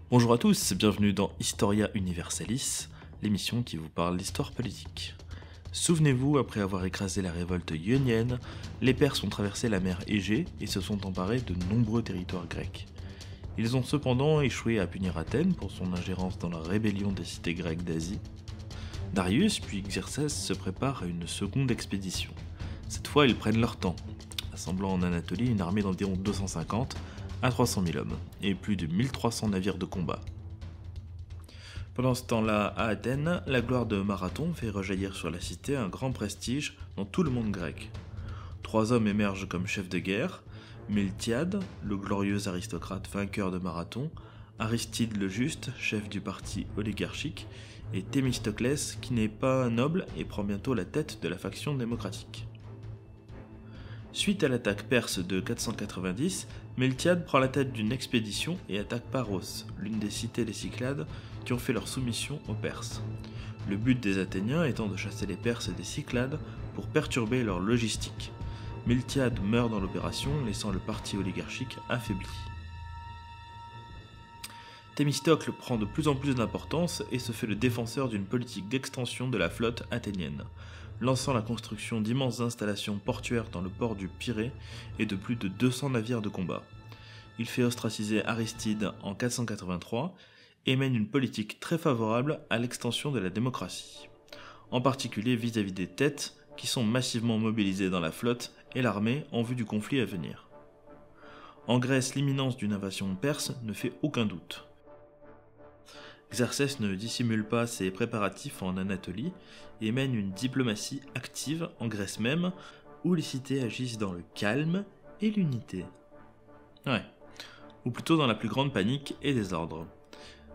Bonjour à tous, bienvenue dans Historia Universalis, l'émission qui vous parle d'histoire politique. Souvenez-vous, après avoir écrasé la révolte ionienne, les Perses ont traversé la mer Égée et se sont emparés de nombreux territoires grecs. Ils ont cependant échoué à punir Athènes pour son ingérence dans la rébellion des cités grecques d'Asie. Darius puis Xerxès se préparent à une seconde expédition. Cette fois, ils prennent leur temps, assemblant en Anatolie une armée d'environ 250 à 300 000 hommes, et plus de 1300 navires de combat. Pendant ce temps-là, à Athènes, la gloire de Marathon fait rejaillir sur la cité un grand prestige dans tout le monde grec. 3 hommes émergent comme chefs de guerre: Miltiade, le glorieux aristocrate vainqueur de Marathon, Aristide le Juste, chef du parti oligarchique, et Thémistoclès, qui n'est pas noble et prend bientôt la tête de la faction démocratique. Suite à l'attaque perse de 490, Miltiade prend la tête d'une expédition et attaque Paros, l'une des cités des Cyclades qui ont fait leur soumission aux Perses. Le but des Athéniens étant de chasser les Perses des Cyclades pour perturber leur logistique. Miltiade meurt dans l'opération, laissant le parti oligarchique affaibli. Thémistocle prend de plus en plus d'importance et se fait le défenseur d'une politique d'extension de la flotte athénienne, lançant la construction d'immenses installations portuaires dans le port du Pirée et de plus de 200 navires de combat. Il fait ostraciser Aristide en 483 et mène une politique très favorable à l'extension de la démocratie, en particulier vis-à-vis des Tètes qui sont massivement mobilisés dans la flotte et l'armée en vue du conflit à venir. En Grèce, l'imminence d'une invasion perse ne fait aucun doute. Xerxès ne dissimule pas ses préparatifs en Anatolie et mène une diplomatie active en Grèce même, où les cités agissent dans le calme et l'unité. Ou plutôt dans la plus grande panique et désordre.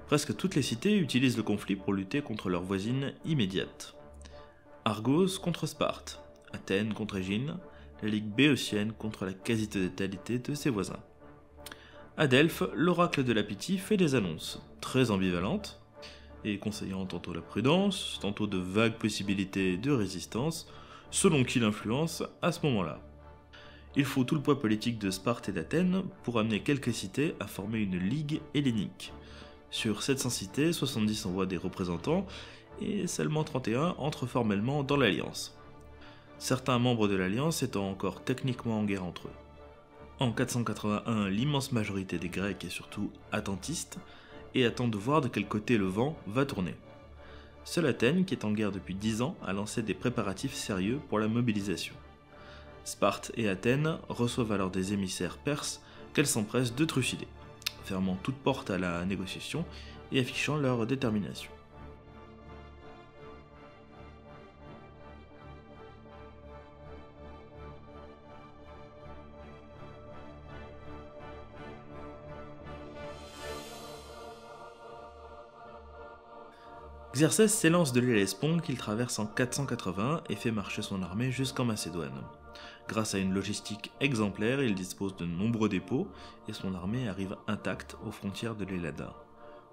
Presque toutes les cités utilisent le conflit pour lutter contre leurs voisines immédiates. Argos contre Sparte, Athènes contre Égine, la Ligue béotienne contre la quasi-totalité de ses voisins. À Delphes, l'oracle de la Pythie fait des annonces, très ambivalentes, et conseillant tantôt la prudence, tantôt de vagues possibilités de résistance, selon qui l'influence à ce moment-là. Il faut tout le poids politique de Sparte et d'Athènes pour amener quelques cités à former une ligue hellénique. Sur 700 cités, 70 envoient des représentants, et seulement 31 entrent formellement dans l'alliance. Certains membres de l'alliance étant encore techniquement en guerre entre eux. En 481, l'immense majorité des Grecs est surtout attentiste et attend de voir de quel côté le vent va tourner. Seule Athènes, qui est en guerre depuis 10 ans, a lancé des préparatifs sérieux pour la mobilisation. Sparte et Athènes reçoivent alors des émissaires perses qu'elles s'empressent de trucider, fermant toute porte à la négociation et affichant leur détermination. Xerxès s'élance de l'Hellespont qu'il traverse en 480 et fait marcher son armée jusqu'en Macédoine. Grâce à une logistique exemplaire, il dispose de nombreux dépôts et son armée arrive intacte aux frontières de l'Hellada.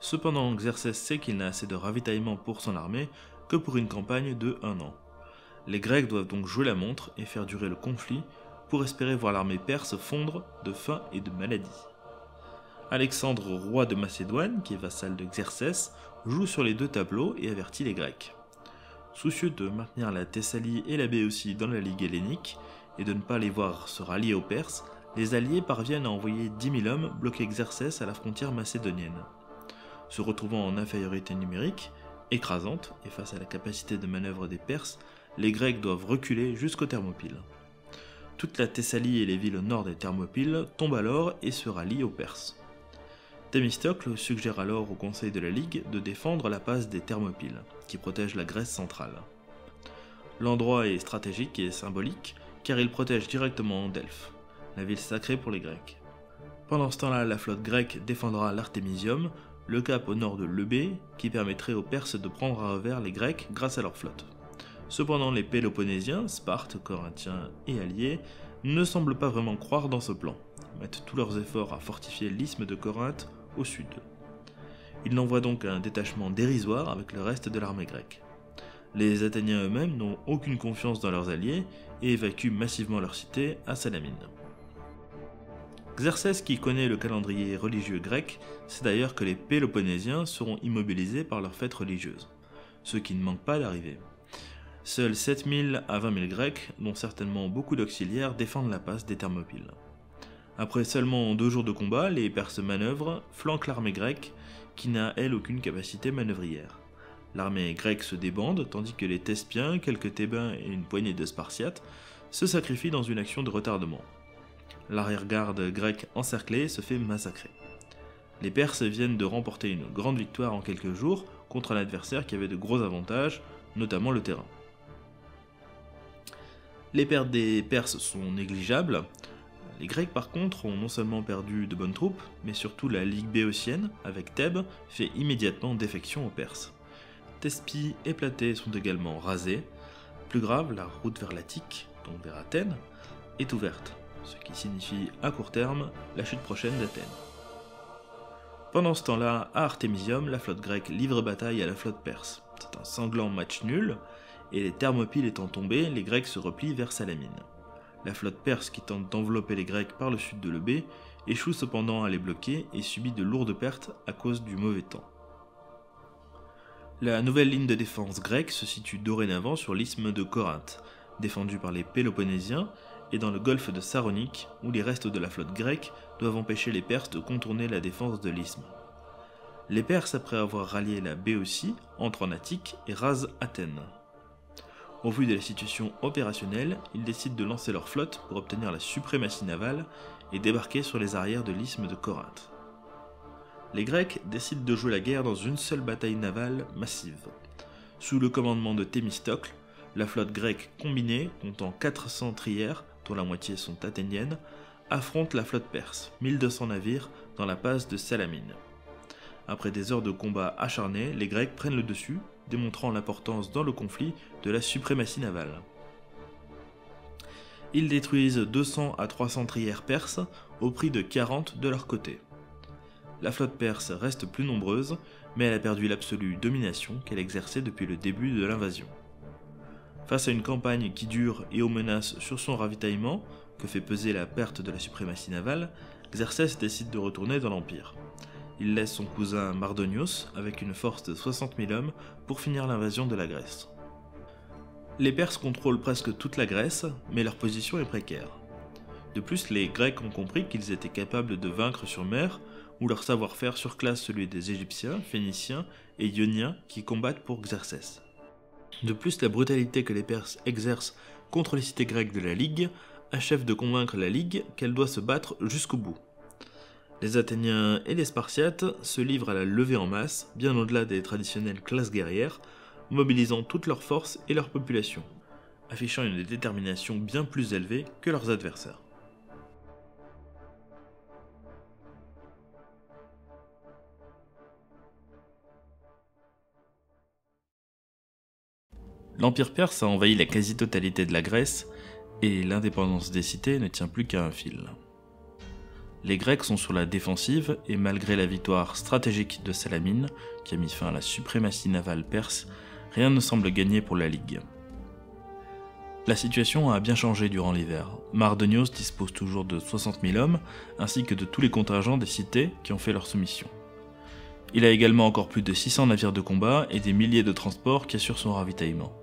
Cependant, Xerxès sait qu'il n'a assez de ravitaillement pour son armée que pour une campagne de 1 an. Les Grecs doivent donc jouer la montre et faire durer le conflit pour espérer voir l'armée perse fondre de faim et de maladie. Alexandre, roi de Macédoine, qui est vassal de Xerxès, joue sur les 2 tableaux et avertit les Grecs. Soucieux de maintenir la Thessalie et la Béotie dans la Ligue hellénique et de ne pas les voir se rallier aux Perses, les alliés parviennent à envoyer 10 000 hommes bloquer Xerxès à la frontière macédonienne. Se retrouvant en infériorité numérique, écrasante, et face à la capacité de manœuvre des Perses, les Grecs doivent reculer jusqu'aux Thermopyles. Toute la Thessalie et les villes au nord des Thermopyles tombent alors et se rallient aux Perses. Thémistocle suggère alors au Conseil de la Ligue de défendre la passe des Thermopyles, qui protège la Grèce centrale. L'endroit est stratégique et symbolique, car il protège directement Delphes, la ville sacrée pour les Grecs. Pendant ce temps-là, la flotte grecque défendra l'Artémisium, le cap au nord de l'Eubée, qui permettrait aux Perses de prendre à revers les Grecs grâce à leur flotte. Cependant, les Péloponnésiens, Sparte, Corinthiens et alliés, ne semblent pas vraiment croire dans ce plan, mettent tous leurs efforts à fortifier l'isthme de Corinthe au sud. Ils n'envoient donc un détachement dérisoire avec le reste de l'armée grecque. Les Athéniens eux-mêmes n'ont aucune confiance dans leurs alliés et évacuent massivement leur cité à Salamine. Xerxès, qui connaît le calendrier religieux grec, sait d'ailleurs que les Péloponnésiens seront immobilisés par leurs fêtes religieuses, ce qui ne manque pas d'arriver. Seuls 7000 à 20 000 Grecs, dont certainement beaucoup d'auxiliaires, défendent la passe des Thermopyles. Après seulement 2 jours de combat, les Perses manœuvrent, flanquent l'armée grecque, qui n'a elle aucune capacité manœuvrière. L'armée grecque se débande, tandis que les Thespiens, quelques Thébains et une poignée de Spartiates se sacrifient dans une action de retardement. L'arrière-garde grecque encerclée se fait massacrer. Les Perses viennent de remporter une grande victoire en quelques jours contre un adversaire qui avait de gros avantages, notamment le terrain. Les pertes des Perses sont négligeables. Les Grecs par contre ont non seulement perdu de bonnes troupes, mais surtout la Ligue béotienne, avec Thèbes, fait immédiatement défection aux Perses. Thespie et Platée sont également rasés. Plus grave, la route vers l'Attique, donc vers Athènes, est ouverte, ce qui signifie à court terme la chute prochaine d'Athènes. Pendant ce temps-là, à Artémisium, la flotte grecque livre bataille à la flotte perse. C'est un sanglant match nul, et les Thermopyles étant tombés, les Grecs se replient vers Salamine. La flotte perse qui tente d'envelopper les Grecs par le sud de l'Eubée échoue cependant à les bloquer et subit de lourdes pertes à cause du mauvais temps. La nouvelle ligne de défense grecque se situe dorénavant sur l'isthme de Corinthe, défendu par les Péloponnésiens, et dans le golfe de Saronique, où les restes de la flotte grecque doivent empêcher les Perses de contourner la défense de l'isthme. Les Perses, après avoir rallié la Béotie, entrent en Attique et rasent Athènes. Au vu de la situation opérationnelle, ils décident de lancer leur flotte pour obtenir la suprématie navale et débarquer sur les arrières de l'isthme de Corinthe. Les Grecs décident de jouer la guerre dans une seule bataille navale massive. Sous le commandement de Thémistocle, la flotte grecque combinée, comptant 400 trières, dont la moitié sont athéniennes, affronte la flotte perse, 1200 navires, dans la passe de Salamine. Après des heures de combat acharnés, les Grecs prennent le dessus, démontrant l'importance dans le conflit de la suprématie navale. Ils détruisent 200 à 300 trières perses au prix de 40 de leur côté. La flotte perse reste plus nombreuse, mais elle a perdu l'absolue domination qu'elle exerçait depuis le début de l'invasion. Face à une campagne qui dure et aux menaces sur son ravitaillement, que fait peser la perte de la suprématie navale, Xerxès décide de retourner dans l'Empire. Il laisse son cousin Mardonios avec une force de 60 000 hommes pour finir l'invasion de la Grèce. Les Perses contrôlent presque toute la Grèce, mais leur position est précaire. De plus, les Grecs ont compris qu'ils étaient capables de vaincre sur mer, où leur savoir-faire surclasse celui des Égyptiens, Phéniciens et Ioniens qui combattent pour Xerxès. De plus, la brutalité que les Perses exercent contre les cités grecques de la Ligue achève de convaincre la Ligue qu'elle doit se battre jusqu'au bout. Les Athéniens et les Spartiates se livrent à la levée en masse, bien au-delà des traditionnelles classes guerrières, mobilisant toutes leurs forces et leur population, affichant une détermination bien plus élevée que leurs adversaires. L'Empire perse a envahi la quasi-totalité de la Grèce, et l'indépendance des cités ne tient plus qu'à un fil. Les Grecs sont sur la défensive, et malgré la victoire stratégique de Salamine, qui a mis fin à la suprématie navale perse, rien ne semble gagné pour la Ligue. La situation a bien changé durant l'hiver. Mardonios dispose toujours de 60 000 hommes, ainsi que de tous les contingents des cités qui ont fait leur soumission. Il a également encore plus de 600 navires de combat et des milliers de transports qui assurent son ravitaillement.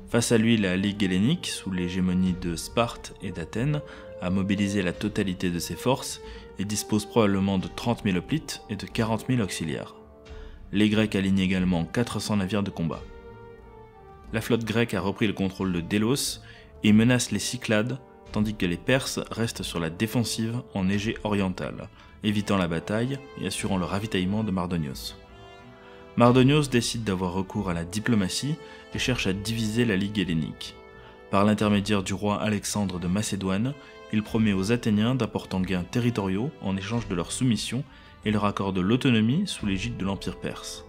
Face à lui, la Ligue hellénique, sous l'hégémonie de Sparte et d'Athènes, a mobilisé la totalité de ses forces et dispose probablement de 30 000 hoplites et de 40 000 auxiliaires. Les Grecs alignent également 400 navires de combat. La flotte grecque a repris le contrôle de Délos et menace les Cyclades, tandis que les Perses restent sur la défensive en Égée orientale, évitant la bataille et assurant le ravitaillement de Mardonios. Mardonios décide d'avoir recours à la diplomatie et cherche à diviser la Ligue hellénique. Par l'intermédiaire du roi Alexandre de Macédoine, il promet aux Athéniens d'importants gains territoriaux en échange de leur soumission et leur accorde l'autonomie sous l'égide de l'Empire perse.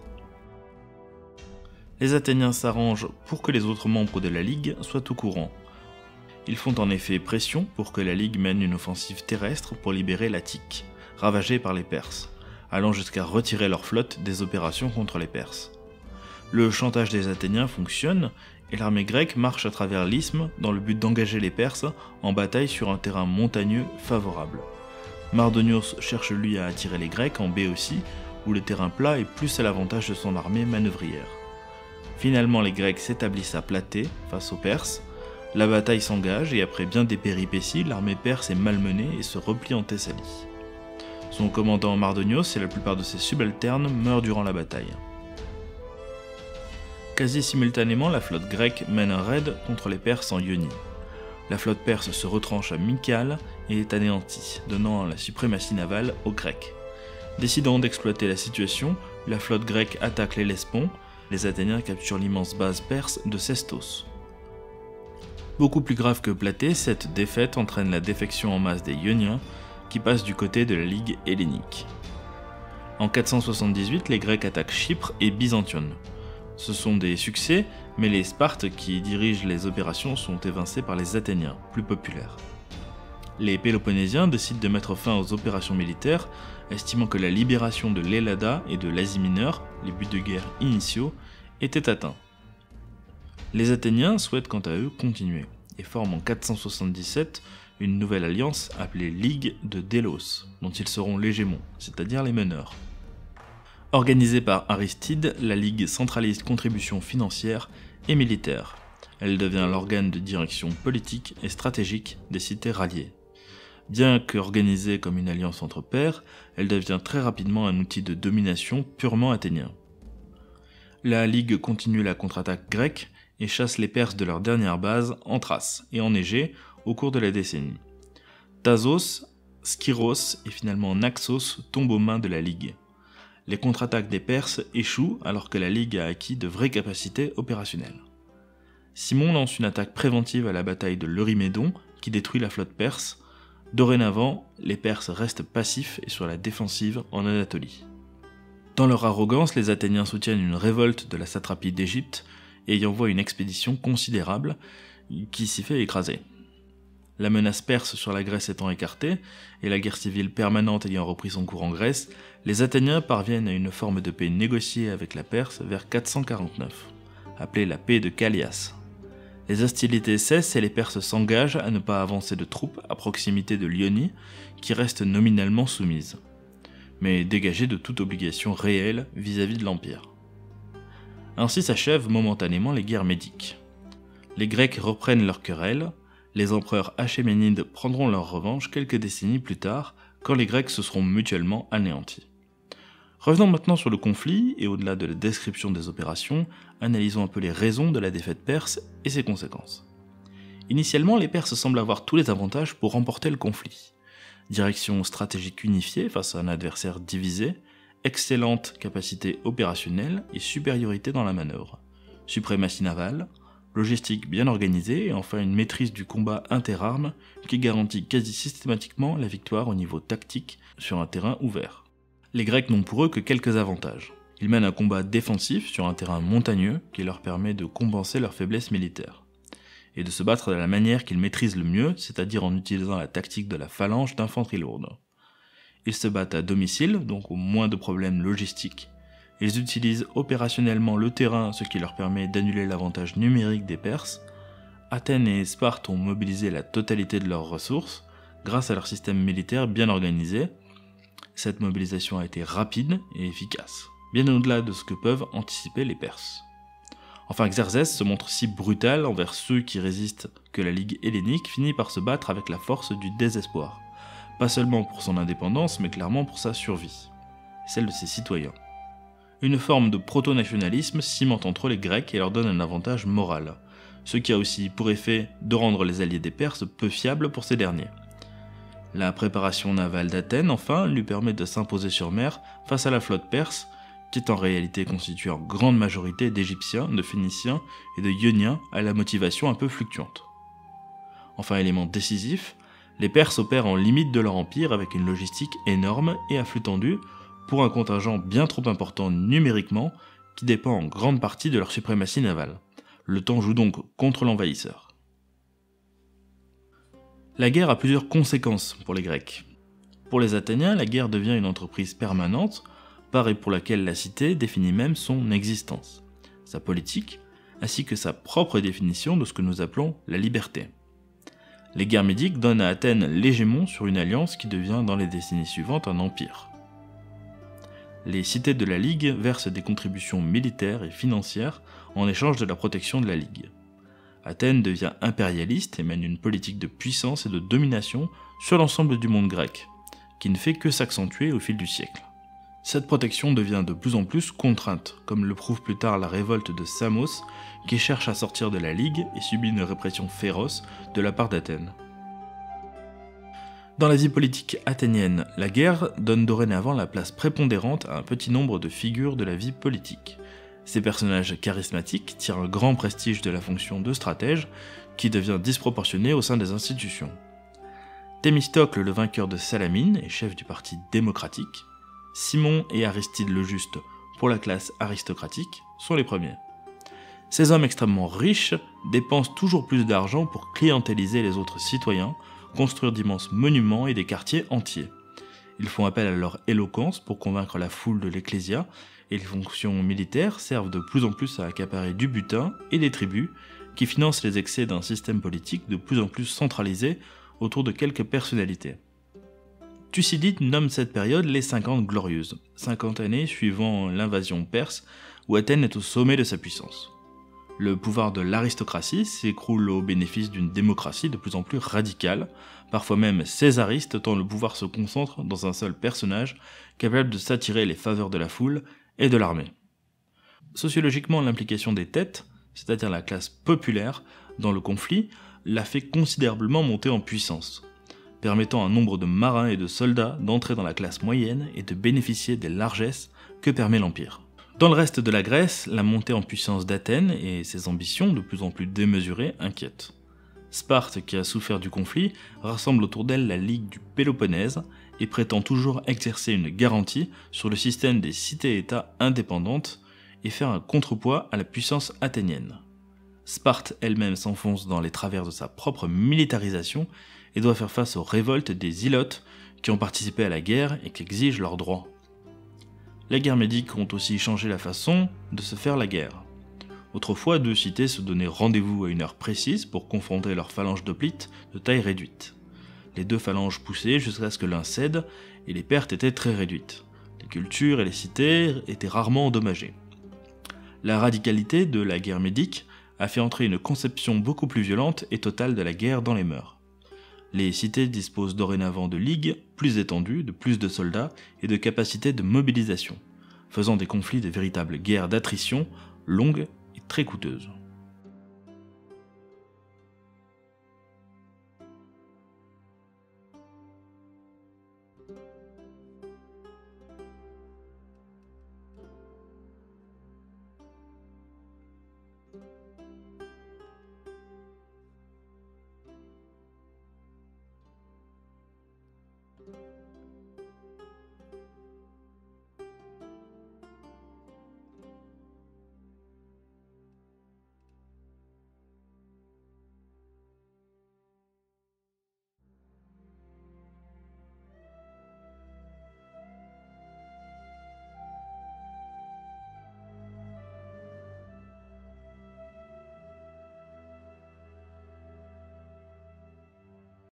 Les Athéniens s'arrangent pour que les autres membres de la Ligue soient au courant. Ils font en effet pression pour que la Ligue mène une offensive terrestre pour libérer l'Attique, ravagée par les Perses, allant jusqu'à retirer leur flotte des opérations contre les Perses. Le chantage des Athéniens fonctionne et l'armée grecque marche à travers l'isthme dans le but d'engager les Perses en bataille sur un terrain montagneux favorable. Mardonios cherche lui à attirer les Grecs en Béotie, où le terrain plat est plus à l'avantage de son armée manœuvrière. Finalement, les Grecs s'établissent à Platée, face aux Perses. La bataille s'engage et après bien des péripéties, l'armée perse est malmenée et se replie en Thessalie. Son commandant Mardonios et la plupart de ses subalternes meurent durant la bataille. Quasi simultanément, la flotte grecque mène un raid contre les Perses en Ionie. La flotte perse se retranche à Mycale et est anéantie, donnant la suprématie navale aux Grecs. Décidant d'exploiter la situation, la flotte grecque attaque l'Hellespont. Les Athéniens capturent l'immense base perse de Sestos. Beaucoup plus grave que Platée, cette défaite entraîne la défection en masse des Ioniens, qui passent du côté de la Ligue hellénique. En 478, les Grecs attaquent Chypre et Byzantium. Ce sont des succès, mais les Spartes qui dirigent les opérations sont évincés par les Athéniens, plus populaires. Les Péloponnésiens décident de mettre fin aux opérations militaires, estimant que la libération de l'Ellada et de l'Asie mineure, les buts de guerre initiaux, étaient atteints. Les Athéniens souhaitent quant à eux continuer, et forment en 477 une nouvelle alliance appelée Ligue de Délos, dont ils seront l'hégémon, c'est-à-dire les meneurs. Organisée par Aristide, la Ligue centralise contributions financières et militaires. Elle devient l'organe de direction politique et stratégique des cités ralliées. Bien qu'organisée comme une alliance entre pairs, elle devient très rapidement un outil de domination purement athénien. La Ligue continue la contre-attaque grecque et chasse les Perses de leur dernière base en Thrace et en Égée au cours de la décennie. Thasos, Skyros et finalement Naxos tombent aux mains de la Ligue. Les contre-attaques des Perses échouent alors que la Ligue a acquis de vraies capacités opérationnelles. Simon lance une attaque préventive à la bataille de l'Eurymédon qui détruit la flotte perse. Dorénavant, les Perses restent passifs et sur la défensive en Anatolie. Dans leur arrogance, les Athéniens soutiennent une révolte de la satrapie d'Égypte et y envoient une expédition considérable qui s'y fait écraser. La menace perse sur la Grèce étant écartée, et la guerre civile permanente ayant repris son cours en Grèce, les Athéniens parviennent à une forme de paix négociée avec la Perse vers 449, appelée la paix de Callias. Les hostilités cessent et les Perses s'engagent à ne pas avancer de troupes à proximité de l'Ionie, qui reste nominalement soumise, mais dégagée de toute obligation réelle vis-à-vis de l'Empire. Ainsi s'achèvent momentanément les guerres médiques. Les Grecs reprennent leur querelle. Les empereurs achéménides prendront leur revanche quelques décennies plus tard, quand les Grecs se seront mutuellement anéantis. Revenons maintenant sur le conflit, et au-delà de la description des opérations, analysons un peu les raisons de la défaite perse et ses conséquences. Initialement, les Perses semblent avoir tous les avantages pour remporter le conflit. Direction stratégique unifiée face à un adversaire divisé, excellente capacité opérationnelle et supériorité dans la manœuvre, suprématie navale, logistique bien organisée et enfin une maîtrise du combat interarmes qui garantit quasi systématiquement la victoire au niveau tactique sur un terrain ouvert. Les Grecs n'ont pour eux que quelques avantages. Ils mènent un combat défensif sur un terrain montagneux qui leur permet de compenser leur faiblesse militaire et de se battre de la manière qu'ils maîtrisent le mieux, c'est-à-dire en utilisant la tactique de la phalange d'infanterie lourde. Ils se battent à domicile, donc au moins de problèmes logistiques. Ils utilisent opérationnellement le terrain, ce qui leur permet d'annuler l'avantage numérique des Perses. Athènes et Sparte ont mobilisé la totalité de leurs ressources, grâce à leur système militaire bien organisé. Cette mobilisation a été rapide et efficace, bien au-delà de ce que peuvent anticiper les Perses. Enfin, Xerxès se montre si brutal envers ceux qui résistent que la Ligue hellénique finit par se battre avec la force du désespoir, pas seulement pour son indépendance, mais clairement pour sa survie, celle de ses citoyens. Une forme de proto-nationalisme cimente entre les Grecs et leur donne un avantage moral, ce qui a aussi pour effet de rendre les alliés des Perses peu fiables pour ces derniers. La préparation navale d'Athènes, enfin, lui permet de s'imposer sur mer face à la flotte perse, qui est en réalité constituée en grande majorité d'Égyptiens, de Phéniciens et de Ioniens à la motivation un peu fluctuante. Enfin, élément décisif, les Perses opèrent en limite de leur empire avec une logistique énorme et à flux tendu, pour un contingent bien trop important numériquement qui dépend en grande partie de leur suprématie navale. Le temps joue donc contre l'envahisseur. La guerre a plusieurs conséquences pour les Grecs. Pour les Athéniens, la guerre devient une entreprise permanente, par et pour laquelle la cité définit même son existence, sa politique, ainsi que sa propre définition de ce que nous appelons la liberté. Les guerres médiques donnent à Athènes l'hégémon sur une alliance qui devient dans les décennies suivantes un empire. Les cités de la Ligue versent des contributions militaires et financières en échange de la protection de la Ligue. Athènes devient impérialiste et mène une politique de puissance et de domination sur l'ensemble du monde grec, qui ne fait que s'accentuer au fil du siècle. Cette protection devient de plus en plus contrainte, comme le prouve plus tard la révolte de Samos, qui cherche à sortir de la Ligue et subit une répression féroce de la part d'Athènes. Dans la vie politique athénienne, la guerre donne dorénavant la place prépondérante à un petit nombre de figures de la vie politique. Ces personnages charismatiques tirent un grand prestige de la fonction de stratège, qui devient disproportionnée au sein des institutions. Thémistocle, le vainqueur de Salamine et chef du parti démocratique, Simon et Aristide le Juste, pour la classe aristocratique, sont les premiers. Ces hommes extrêmement riches dépensent toujours plus d'argent pour clientéliser les autres citoyens, construire d'immenses monuments et des quartiers entiers. Ils font appel à leur éloquence pour convaincre la foule de l'ecclésia, et les fonctions militaires servent de plus en plus à accaparer du butin et des tributs, qui financent les excès d'un système politique de plus en plus centralisé autour de quelques personnalités. Thucydide nomme cette période les 50 glorieuses, 50 années suivant l'invasion perse où Athènes est au sommet de sa puissance. Le pouvoir de l'aristocratie s'écroule au bénéfice d'une démocratie de plus en plus radicale, parfois même césariste tant le pouvoir se concentre dans un seul personnage capable de s'attirer les faveurs de la foule et de l'armée. Sociologiquement, l'implication des têtes, c'est-à-dire la classe populaire, dans le conflit, l'a fait considérablement monter en puissance, permettant à un nombre de marins et de soldats d'entrer dans la classe moyenne et de bénéficier des largesses que permet l'Empire. Dans le reste de la Grèce, la montée en puissance d'Athènes et ses ambitions de plus en plus démesurées inquiètent. Sparte, qui a souffert du conflit, rassemble autour d'elle la Ligue du Péloponnèse et prétend toujours exercer une garantie sur le système des cités-États indépendantes et faire un contrepoids à la puissance athénienne. Sparte elle-même s'enfonce dans les travers de sa propre militarisation et doit faire face aux révoltes des Ilotes qui ont participé à la guerre et qui exigent leurs droits. Les guerres médiques ont aussi changé la façon de se faire la guerre. Autrefois, deux cités se donnaient rendez-vous à une heure précise pour confronter leurs phalanges d'hoplites de taille réduite. Les deux phalanges poussaient jusqu'à ce que l'un cède et les pertes étaient très réduites. Les cultures et les cités étaient rarement endommagées. La radicalité de la guerre médique a fait entrer une conception beaucoup plus violente et totale de la guerre dans les mœurs. Les cités disposent dorénavant de ligues plus étendues, de plus de soldats et de capacités de mobilisation, faisant des conflits de véritables guerres d'attrition longues et très coûteuses.